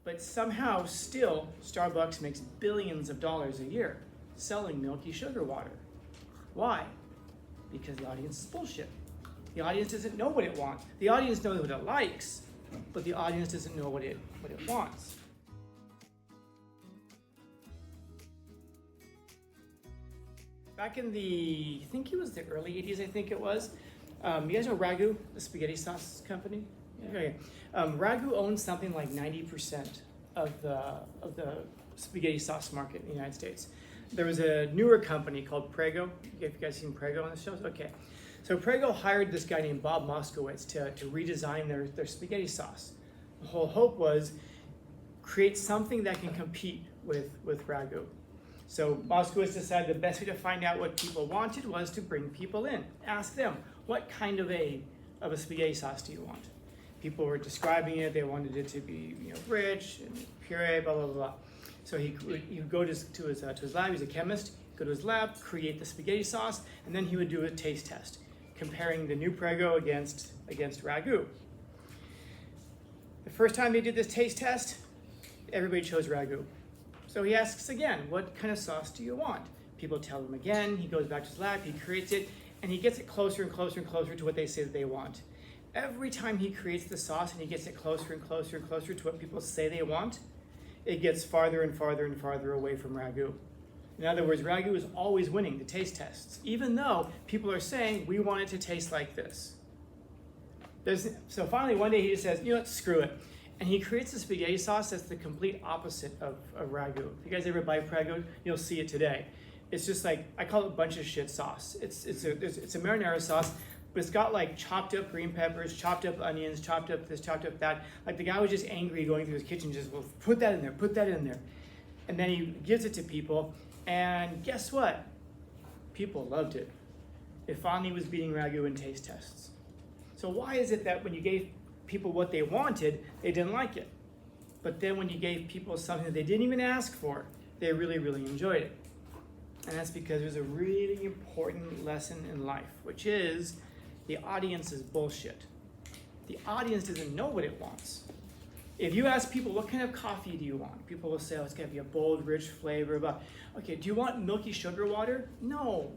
But somehow still Starbucks makes billions of dollars a year selling milky sugar water. Why? Because the audience is bullshit. The audience doesn't know what it wants. The audience knows what it likes, but the audience doesn't know what it wants. Back in I think it was the early 80s, I think it was. You guys know Ragu, the spaghetti sauce company? Yeah. Okay. Ragu owns something like 90% of the spaghetti sauce market in the United States. There was a newer company called Prego. Have you guys seen Prego on the shows? Okay. So Prego hired this guy named Bob Moskowitz to redesign their spaghetti sauce. The whole hope was create something that can compete with Ragu. So Moskowitz decided the best way to find out what people wanted was to bring people in. Ask them, what kind of a spaghetti sauce do you want? People were describing it. They wanted it to be rich and puree, blah, blah, blah. So he would go to his lab. He's a chemist. Go to his lab, create the spaghetti sauce, and then he would do a taste test, comparing the new Prego against Ragu. The first time they did this taste test, everybody chose Ragu. So he asks again, what kind of sauce do you want? People tell him again. He goes back to his lab, he creates it, and he gets it closer and closer and closer to what they say that they want. Every time he creates the sauce and he gets it closer and closer and closer to what people say they want, it gets farther and farther and farther away from Ragu. In other words, Ragu is always winning the taste tests, even though people are saying, we want it to taste like this. So finally, one day he just says, screw it. And he creates a spaghetti sauce that's the complete opposite of Ragu. If you guys ever buy Prego, you'll see it today. It's just like, I call it a bunch of shit sauce. It's a marinara sauce, but it's got like chopped up green peppers, chopped up onions, chopped up this, chopped up that. Like the guy was just angry going through his kitchen, just, well, put that in there, put that in there. And then he gives it to people, and guess what? People loved it. It finally was beating Ragu in taste tests. So why is it that when you gave people what they wanted, they didn't like it? But then when you gave people something that they didn't even ask for, they really, really enjoyed it. And that's because there's a really important lesson in life, which is the audience is bullshit. The audience doesn't know what it wants. If you ask people, what kind of coffee do you want? People will say, oh, it's gonna be a bold, rich flavor. But okay, do you want milky sugar water? No.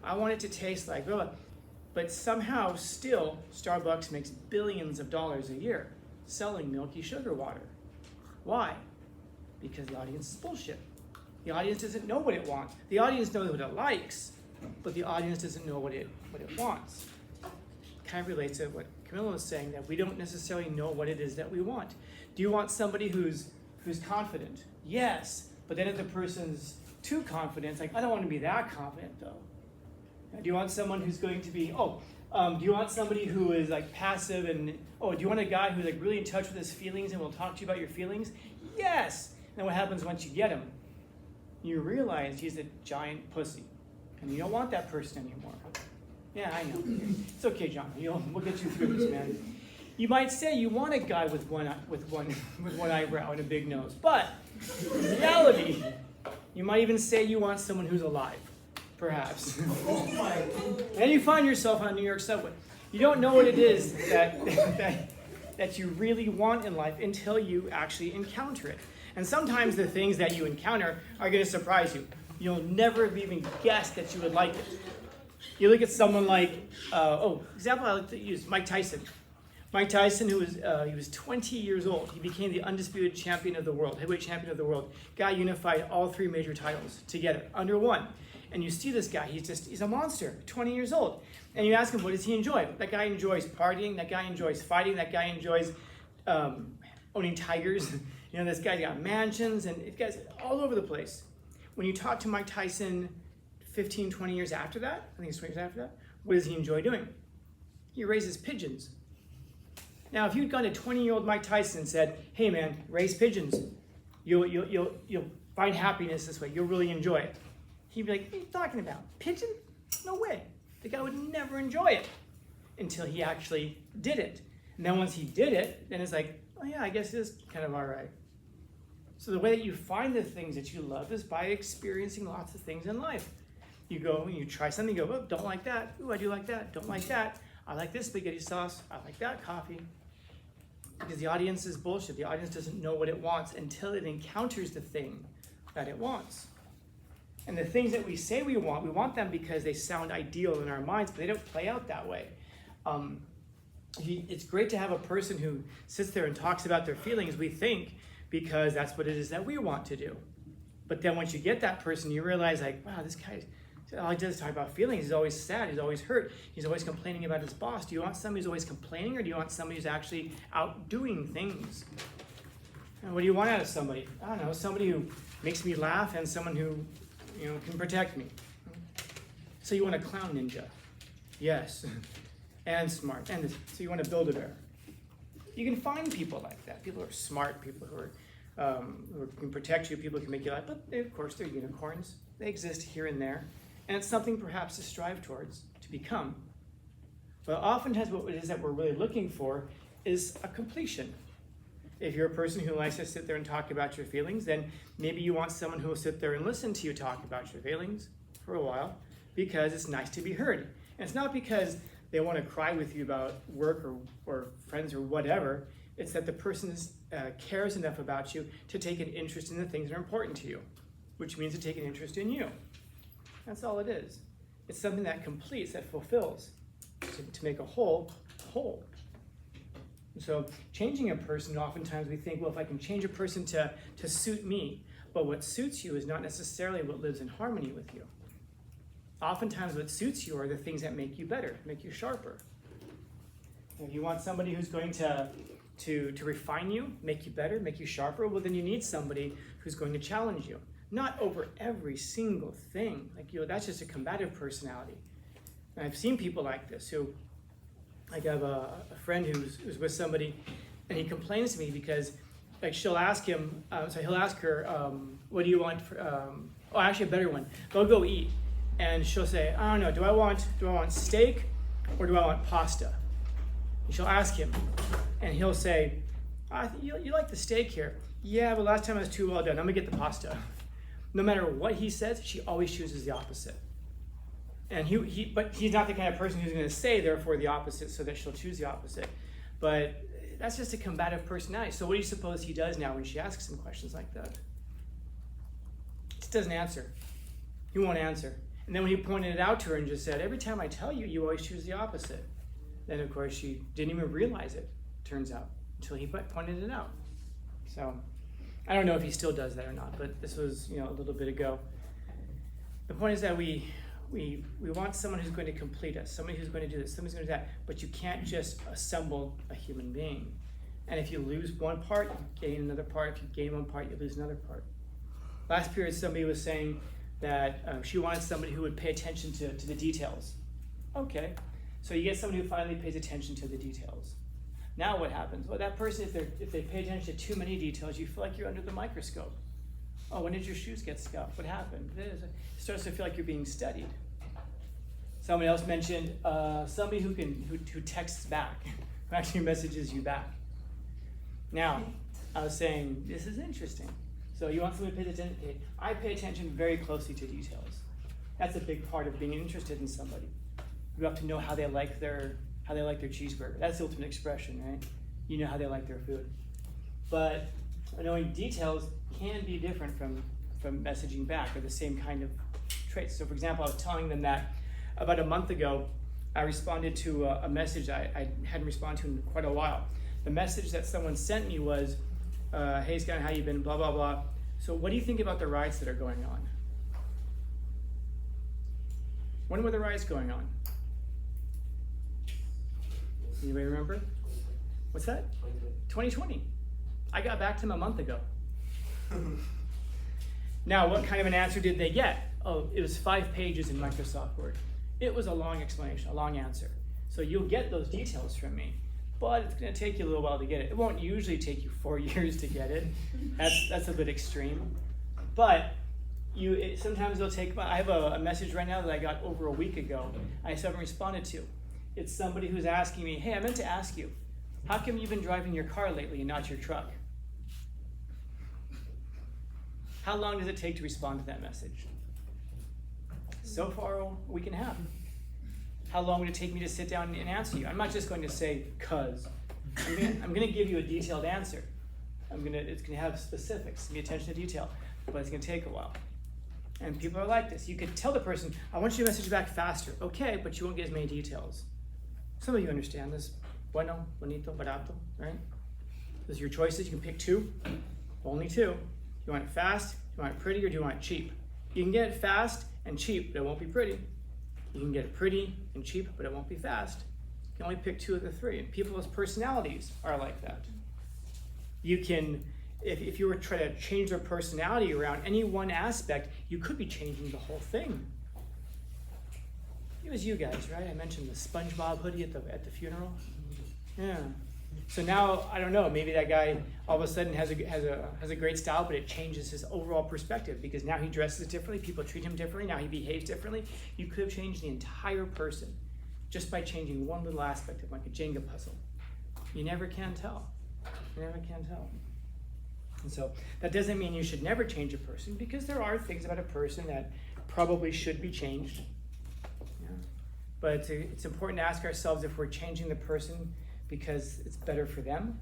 I want it to taste like blah, blah. But somehow still Starbucks makes billions of dollars a year selling milky sugar water. Why? Because the audience is bullshit. The audience doesn't know what it wants. The audience knows what it likes, but the audience doesn't know what it wants. Kind of relates to what Camilla was saying, that we don't necessarily know what it is that we want. Do you want somebody who's confident? Yes, but then if the person's too confident, it's like, I don't want to be that confident though. Do you want someone who's going to be, do you want somebody who is like passive and, do you want a guy who's like really in touch with his feelings and will talk to you about your feelings? Yes. And then what happens once you get him? You realize he's a giant pussy and you don't want that person anymore. Yeah, I know. It's okay, John. We'll get you through this, man. You might say you want a guy with one eyebrow and a big nose, but in reality, you might even say you want someone who's alive. Perhaps. And you find yourself on a New York subway. You don't know what it is that you really want in life until you actually encounter it. And sometimes the things that you encounter are going to surprise you. You'll never have even guessed that you would like it. You look at someone like, example I like to use, Mike Tyson. Mike Tyson, who was he was 20 years old. He became the undisputed champion of the world, heavyweight champion of the world. Guy unified all three major titles together under one. And you see this guy, he's a monster, 20 years old. And you ask him, what does he enjoy? That guy enjoys partying, that guy enjoys fighting, that guy enjoys owning tigers. This guy's got mansions, and it guy's all over the place. When you talk to Mike Tyson 15, 20 years after that, I think it's 20 years after that, what does he enjoy doing? He raises pigeons. Now, if you'd gone to 20-year-old Mike Tyson and said, hey man, raise pigeons, you'll find happiness this way, you'll really enjoy it. He'd be like, what are you talking about? Pigeon? No way. The guy would never enjoy it until he actually did it. And then once he did it, then it's like, oh yeah, I guess it is kind of all right. So the way that you find the things that you love is by experiencing lots of things in life. You go and you try something, you go, oh, don't like that. Ooh, I do like that. Don't like that. I like this spaghetti sauce. I like that coffee. Because the audience is bullshit. The audience doesn't know what it wants until it encounters the thing that it wants. And the things that we say we want them because they sound ideal in our minds, but they don't play out that way. It's great to have a person who sits there and talks about their feelings, we think, because that's what it is that we want to do. But then once you get that person, you realize, like, wow, this guy, all he does is talk about feelings. He's always sad. He's always hurt. He's always complaining about his boss. Do you want somebody who's always complaining, or do you want somebody who's actually out doing things? And what do you want out of somebody? I don't know, somebody who makes me laugh and someone who, can protect me. So you want a clown ninja? Yes. And smart. So you want to build a bear. You can find people like that. People who are smart, people who can protect you, people who can make you laugh. But of course, they're unicorns. They exist here and there. And it's something perhaps to strive towards, to become. But oftentimes what it is that we're really looking for is a completion. If you're a person who likes to sit there and talk about your feelings, then maybe you want someone who will sit there and listen to you talk about your feelings for a while, because it's nice to be heard. And it's not because they want to cry with you about work or friends or whatever. It's that the person cares enough about you to take an interest in the things that are important to you, which means to take an interest in you. That's all it is. It's something that completes, that fulfills, to make a whole. So changing a person, oftentimes we think, well, if I can change a person to suit me, but what suits you is not necessarily what lives in harmony with you. Oftentimes what suits you are the things that make you better, make you sharper. If you want somebody who's going to refine you, make you better, make you sharper, well, then you need somebody who's going to challenge you. Not over every single thing. That's just a combative personality. And I've seen people like this who, I have a friend who's with somebody, and he complains to me because, she'll ask him, he'll ask her, what do you want for, actually a better one. They'll go eat, and she'll say, I don't know, do I want steak or do I want pasta? And she'll ask him, and he'll say, you like the steak here? Yeah, but last time I was too well done. I'm gonna get the pasta. No matter what he says, she always chooses the opposite. And but he's not the kind of person who's going to say, therefore, the opposite, so that she'll choose the opposite. But that's just a combative personality. So what do you suppose he does now when she asks him questions like that? He just doesn't answer. He won't answer. And then when he pointed it out to her and just said, every time I tell you, you always choose the opposite. Then, of course, she didn't even realize it, turns out, until he pointed it out. So I don't know if he still does that or not, but this was, a little bit ago. The point is that we want someone who's going to complete us, somebody who's going to do this, somebody who's going to do that, but you can't just assemble a human being. And if you lose one part, you gain another part. If you gain one part, you lose another part. Last period, somebody was saying that she wanted somebody who would pay attention to the details. Okay, so you get somebody who finally pays attention to the details. Now what happens? Well, that person, if they pay attention to too many details, you feel like you're under the microscope. Oh, when did your shoes get scuffed? What happened? It starts to feel like you're being studied. Somebody else mentioned somebody who texts back, who actually messages you back. Now, I was saying, this is interesting. So you want somebody to pay attention? I pay attention very closely to details. That's a big part of being interested in somebody. You have to know how they like their cheeseburger. That's the ultimate expression, right? You know how they like their food. But knowing details can be different from messaging back, or the same kind of traits. So for example, I was telling them that about a month ago, I responded to a message I hadn't responded to in quite a while. The message that someone sent me was, hey Scott, how you been, blah, blah, blah. So what do you think about the riots that are going on? When were the riots going on? Anybody remember? What's that? 2020. I got back to them a month ago. Now, what kind of an answer did they get? Oh, it was 5 pages in Microsoft Word. It was a long explanation, a long answer. So you'll get those details from me, but it's going to take you a little while to get it. It won't usually take you 4 years to get it. That's a bit extreme. But sometimes it'll take, I have a message right now that I got over a week ago, I still haven't responded to. It's somebody who's asking me, hey, I meant to ask you, how come you've been driving your car lately and not your truck? How long does it take to respond to that message? So far, a week and a half. How long would it take me to sit down and answer you? I'm not just going to say, 'cause. I'm gonna give you a detailed answer. It's gonna have specifics, be attention to detail, but it's gonna take a while. And people are like this. You could tell the person, I want you to message back faster. Okay, but you won't get as many details. Some of you understand this. Bueno, bonito, barato, right? Those are your choices. You can pick two, only two. You want it fast, you want it pretty, or do you want it cheap? You can get it fast and cheap, but it won't be pretty. You can get it pretty and cheap, but it won't be fast. You can only pick two of the three. And people's personalities are like that. You can, if you were trying to change their personality around any one aspect, you could be changing the whole thing. It was you guys, right? I mentioned the SpongeBob hoodie at the funeral. Yeah. So now, I don't know, maybe that guy all of a sudden has a great style, but it changes his overall perspective because now he dresses differently, people treat him differently, now he behaves differently. You could have changed the entire person just by changing one little aspect of like a Jenga puzzle. You never can tell. You never can tell. And so that doesn't mean you should never change a person because there are things about a person that probably should be changed. Yeah. But it's important to ask ourselves if we're changing the person because it's better for them.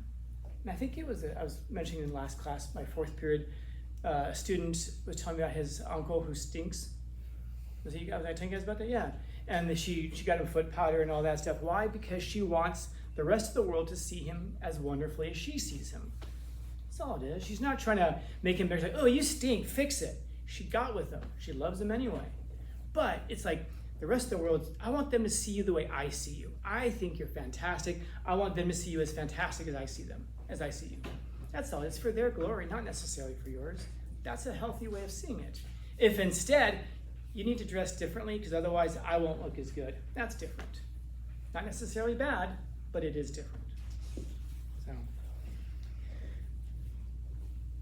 And I think I was mentioning in last class, my fourth period, a student was telling me about his uncle who stinks. Was I telling you guys about that? Yeah. And she got him foot powder and all that stuff. Why? Because she wants the rest of the world to see him as wonderfully as she sees him. That's all it is. She's not trying to make him better. Like, oh, you stink, fix it. She got with him. She loves him anyway. But it's like the rest of the world, I want them to see you the way I see you. I think you're fantastic. I want them to see you as fantastic as I see them, as I see you. That's all. It's for their glory, not necessarily for yours. That's a healthy way of seeing it. If instead, you need to dress differently because otherwise I won't look as good, that's different. Not necessarily bad, but it is different. So,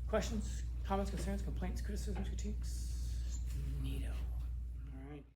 questions, comments, concerns, complaints, criticisms, critiques?